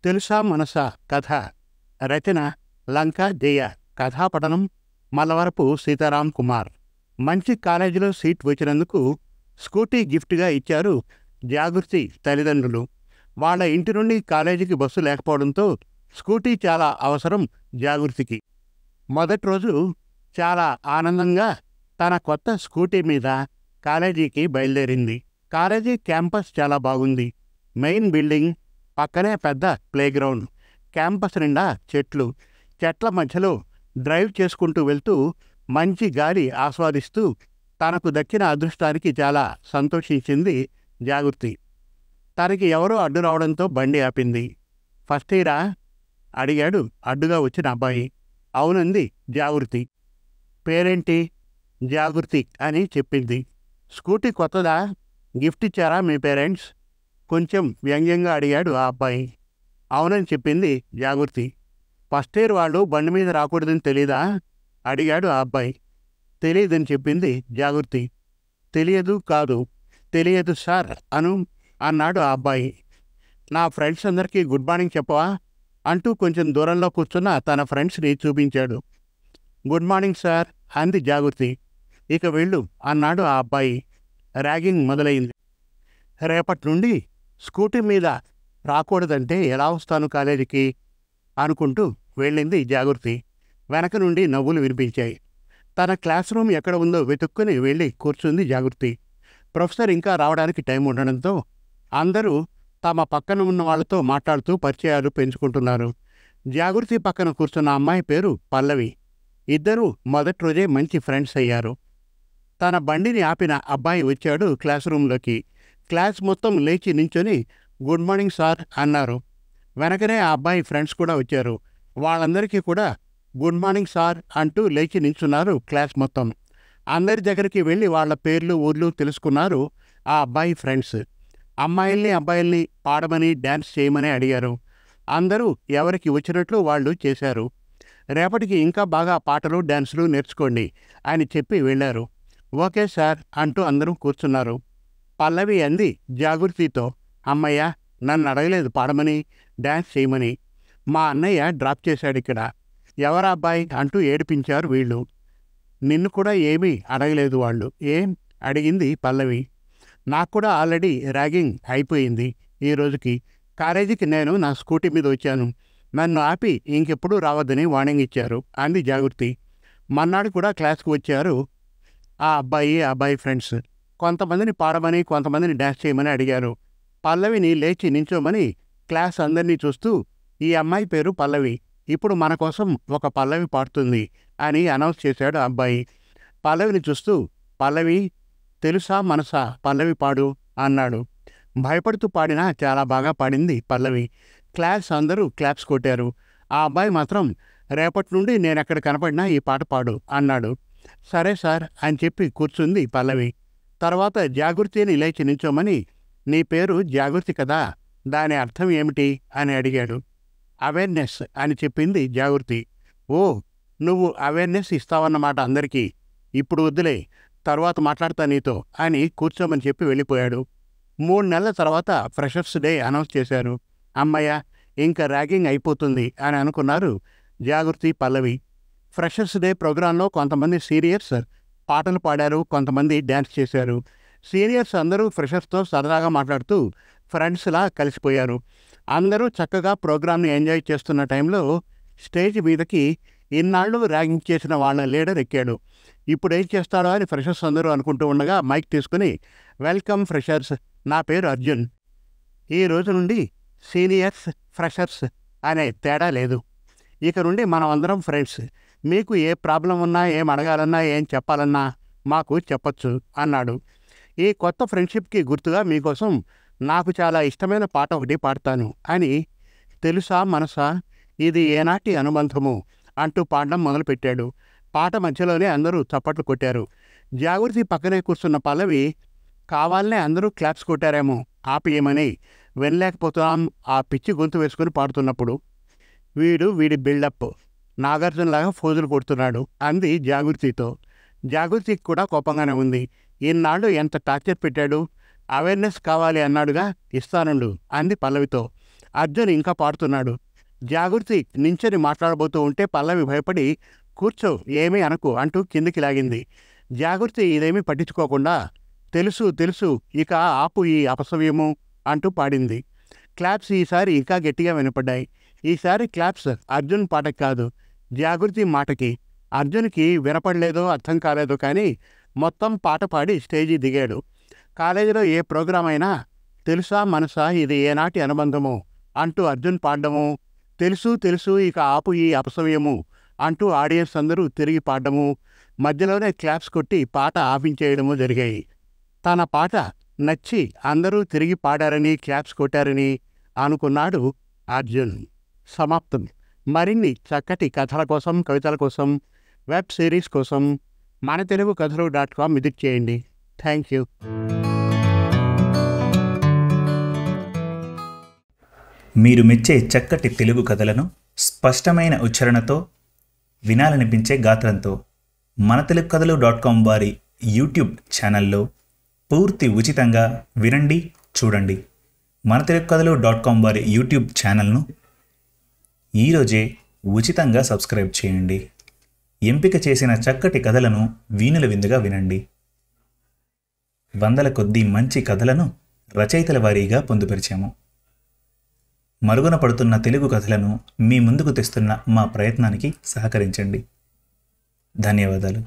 తెలుసా మనసా కథ రచన లంకా జయ. కథాపఠనం మల్లవరపు సీతారాం కుమార్. మంచి కాలేజీలో సీట్ వచ్చినందుకు స్కూటీ గిఫ్ట్గా ఇచ్చారు జాగృతి తల్లిదండ్రులు. వాళ్ళ ఇంటి నుండి కాలేజీకి బస్సు లేకపోవడంతో స్కూటీ చాలా అవసరం జాగృతికి. మొదటి రోజు చాలా ఆనందంగా తన కొత్త స్కూటీ మీద కాలేజీకి బయలుదేరింది. కాలేజీ క్యాంపస్ చాలా బాగుంది. మెయిన్ బిల్డింగ్ పక్కనే పెద్ద ప్లేగ్రౌండ్, క్యాంపస్ నిండా చెట్లు. చెట్ల మధ్యలో డ్రైవ్ చేసుకుంటూ వెళ్తూ మంచి గాలి ఆస్వాదిస్తూ తనకు దక్కిన అదృష్టానికి చాలా సంతోషించింది జాగృతి. తనకి ఎవరో అడ్డు రావడంతో బండి ఆపింది. ఫస్ట్ ఇయరా అడిగాడు అడ్డుగా వచ్చిన అబ్బాయి. అవునంది జాగృతి. పేరేంటి? జాగృతి అని చెప్పింది. స్కూటీ కొత్తదా? గిఫ్ట్ ఇచ్చారా మీ పేరెంట్స్? కొంచెం వ్యంగ్యంగా అడిగాడు ఆ అబ్బాయి. అవునని చెప్పింది జాగృతి. ఫస్ట్ ఇయర్ వాళ్ళు బండి మీద రాకూడదని తెలీదా? అడిగాడు ఆ అబ్బాయి. తెలియదని చెప్పింది జాగృతి. తెలియదు కాదు, తెలియదు సార్ అన్నాడు ఆ అబ్బాయి. నా ఫ్రెండ్స్ అందరికీ గుడ్ మార్నింగ్ చెప్పవా అంటూ కొంచెం దూరంలో కూర్చున్న తన ఫ్రెండ్స్ని చూపించాడు. గుడ్ మార్నింగ్ సార్ అంది జాగృతి. ఇక వెళ్ళు అన్నాడు ఆ అబ్బాయి. ర్యాగింగ్ మొదలైంది. రేపటి నుండి స్కూటీ మీద రాకూడదంటే ఎలా వస్తాను కాలేజీకి అనుకుంటూ వెళ్ళింది జాగృతి. వెనక నుండి నవ్వులు వినిపించాయి. తన క్లాస్ రూమ్ ఎక్కడ ఉందో వెతుక్కుని వెళ్ళి కూర్చుంది జాగృతి. ప్రొఫెసర్ ఇంకా రావడానికి టైం ఉండడంతో అందరూ తమ పక్కన ఉన్న వాళ్ళతో మాట్లాడుతూ పరిచయాలు పెంచుకుంటున్నారు. జాగృతి పక్కన కూర్చున్న అమ్మాయి పేరు పల్లవి. ఇద్దరూ మొదటి రోజే మంచి ఫ్రెండ్స్ అయ్యారు. తన బండిని ఆపిన అబ్బాయి వచ్చాడు క్లాస్ రూమ్లోకి. క్లాస్ మొత్తం లేచి నించొని గుడ్ మార్నింగ్ సార్ అన్నారు. వెనకనే ఆ అబ్బాయి ఫ్రెండ్స్ కూడా వచ్చారు. వాళ్ళందరికీ కూడా గుడ్ మార్నింగ్ సార్ అంటూ లేచి నించున్నారు క్లాస్ మొత్తం. అందరి దగ్గరికి వెళ్ళి వాళ్ళ పేర్లు ఊర్లు తెలుసుకున్నారు ఆ అబ్బాయి ఫ్రెండ్స్. అమ్మాయిల్ని అబ్బాయిల్ని పాడమని డ్యాన్స్ చేయమని అడిగారు. అందరూ ఎవరికి వచ్చినట్లు వాళ్ళు చేశారు. రేపటికి ఇంకా బాగా పాటలు డ్యాన్సులు నేర్చుకోండి అని చెప్పి వెళ్ళారు. ఓకే సార్ అంటూ అందరూ కూర్చున్నారు. పల్లవి అంది జాగృతితో, అమ్మయ్య, నన్ను అడగలేదు పాడమని డ్యాన్స్ చేయమని. మా అన్నయ్య డ్రాప్ చేశాడు ఇక్కడ. ఎవరా అబ్బాయి అంటూ ఏడిపించారు వీళ్ళు. నిన్ను కూడా ఏమీ అడగలేదు వాళ్ళు. ఏం అడిగింది పల్లవి. నాకు కూడా ఆల్రెడీ ర్యాగింగ్ అయిపోయింది. ఈ రోజుకి కాలేజీకి నేను నా స్కూటీ మీద వచ్చాను. నన్ను ఆపి ఇంకెప్పుడు రావద్దని వార్నింగ్ ఇచ్చారు అంది జాగృతి. మన్నాడు కూడా క్లాస్కి వచ్చారు ఆ అబ్బాయి ఫ్రెండ్స్. కొంతమందిని పాడమని కొంతమందిని డ్యాన్స్ చేయమని అడిగారు. పల్లవిని లేచి నించోమని క్లాస్ అందరినీ చూస్తూ, ఈ అమ్మాయి పేరు పల్లవి, ఇప్పుడు మన కోసం ఒక పల్లవి పాడుతుంది అని అనౌన్స్ చేశాడు ఆ అబ్బాయి. పల్లవిని చూస్తూ, పల్లవి తెలుసా మనసా పల్లవి పాడు అన్నాడు. భయపడుతూ పాడినా చాలా బాగా పాడింది పల్లవి. క్లాస్ అందరూ క్లాప్స్ కొట్టారు. ఆ అబ్బాయి మాత్రం రేపటి నుండి నేను ఎక్కడ కనపడినా ఈ పాట పాడు అన్నాడు. సరే సార్ అని చెప్పి కూర్చుంది పల్లవి. తర్వాత జాగృతిని లేచి నించోమని, నీ పేరు జాగృతి కదా, దాని అర్థం ఏమిటి అని అడిగాడు. అవేర్నెస్ అని చెప్పింది జాగృతి. ఓ, నువ్వు అవేర్నెస్ ఇస్తావన్నమాట అందరికీ. ఇప్పుడు వద్దులే, తర్వాత మాట్లాడతా నీతో అని కూర్చోమని చెప్పి వెళ్ళిపోయాడు. 3 నెలల తర్వాత ఫ్రెషర్స్ డే అనౌన్స్ చేశారు. అమ్మయ్య, ఇంకా ర్యాగింగ్ అయిపోతుంది అని అనుకున్నారు జాగృతి పల్లవి. ఫ్రెషర్స్ డే ప్రోగ్రాంలో కొంతమంది సీనియర్స్ పాటలు పాడారు, కొంతమంది డ్యాన్స్ చేశారు. సీనియర్స్ అందరూ ఫ్రెషర్స్తో సరదాగా మాట్లాడుతూ ఫ్రెండ్స్లా కలిసిపోయారు. అందరూ చక్కగా ప్రోగ్రామ్ని ఎంజాయ్ చేస్తున్న టైంలో స్టేజ్ మీదకి ఇన్నాళ్ళు ర్యాగింగ్ చేసిన వాళ్ళ లీడర్ ఎక్కాడు. ఇప్పుడు ఏం చేస్తాడో అని ఫ్రెషర్స్ అందరూ అనుకుంటూ ఉండగా మైక్ తీసుకుని, వెల్కమ్ ఫ్రెషర్స్, నా పేరు అర్జున్. ఈ రోజు నుండి సీనియర్స్ ఫ్రెషర్స్ అనే తేడా లేదు. ఇక నుండి మనం అందరం ఫ్రెండ్స్. మీకు ఏ ప్రాబ్లం ఉన్నా, ఏం అడగాలన్నా, ఏం చెప్పాలన్నా మాకు చెప్పచ్చు అన్నాడు. ఈ కొత్త ఫ్రెండ్షిప్కి గుర్తుగా మీకోసం నాకు చాలా ఇష్టమైన పాట ఒకటి పాడతాను అని. తెలుసా మనసా ఇది ఏనాటి అనుబంధము అంటూ పాడడం మొదలుపెట్టాడు. పాట మధ్యలోనే అందరూ చప్పట్లు కొట్టారు. జాగృతి పక్కనే కూర్చున్న పల్లవి, కావాలనే అందరూ క్లాప్స్ కొట్టారేమో ఆపేయమని వినలేకపోతున్నాం ఆ పిచ్చి గొంతు వేసుకుని పాడుతున్నప్పుడు. వీడి బిల్డప్ నాగార్జునలాగా ఫోజులు కొడుతున్నాడు అంది జాగృతితో. జాగృతికి కూడా కోపంగానే ఉంది. ఈనాడు ఎంత టార్చర్ పెట్టాడు. అవేర్నెస్ కావాలి అన్నాడుగా, ఇస్తానుండు అంది పల్లవితో. అర్జున్ ఇంకా పాడుతున్నాడు. జాగృతి నించని మాట్లాడబోతూ ఉంటే పల్లవి భయపడి కూర్చో, ఏమీ అనకు అంటూ కిందికి లాగింది. జాగృతి ఇదేమీ పట్టించుకోకుండా తెలుసు తెలుసు, ఇక ఆపు ఈ అపసవ్యము అంటూ పాడింది. క్లాప్స్ ఈసారి ఇంకా గట్టిగా వినపడ్డాయి. ఈసారి క్లాప్స్ అర్జున్ పాటకి కాదు, జాగృతి మాటకి. అర్జున్కి వినపడలేదో అర్థం కాలేదో కానీ మొత్తం పాట పాడి స్టేజీ దిగాడు. కాలేజీలో ఏ ప్రోగ్రాం అయినా తెలుసా మనసా ఇది ఏనాటి అనుబంధము అంటూ అర్జున్ పాడడము, తెలుసు తెలుసు ఇక ఆపు ఈ అపసవ్యము అంటూ ఆడియన్స్ అందరూ తిరిగి పాడడము, మధ్యలోనే క్లాప్స్ కొట్టి పాట ఆపించేయడము జరిగాయి. తన పాట నచ్చి అందరూ తిరిగి పాడారని క్లాప్స్ కొట్టారని అనుకున్నాడు అర్జున్. సమాప్తం. మరిన్ని చక్కటి కథల కోసం, కవితల కోసం, వెబ్ సిరీస్ కోసం మనతెలుగుకథలు.com విజిట్ చేయండి. Thank you. మీరు మెచ్చే చక్కటి తెలుగు కథలను స్పష్టమైన ఉచ్చారణతో, వినాలనిపించే గాత్రంతో మనతెలుగుకథలు.com వారి యూట్యూబ్ ఛానల్లో పూర్తి ఉచితంగా వినండి, చూడండి. మనతెలుగుకథలు.com వారి యూట్యూబ్ ఛానల్ను ఈరోజే ఉచితంగా సబ్స్క్రైబ్ చేయండి. ఎంపిక చేసిన చక్కటి కథలను వీణుల విందుగా వినండి. వందల కొద్దీ మంచి కథలను రచయితల వారీగా పొందుపరిచాము. మరుగున పడుతున్న తెలుగు కథలను మీ ముందుకు తెస్తున్న మా ప్రయత్నానికి సహకరించండి. ధన్యవాదాలు.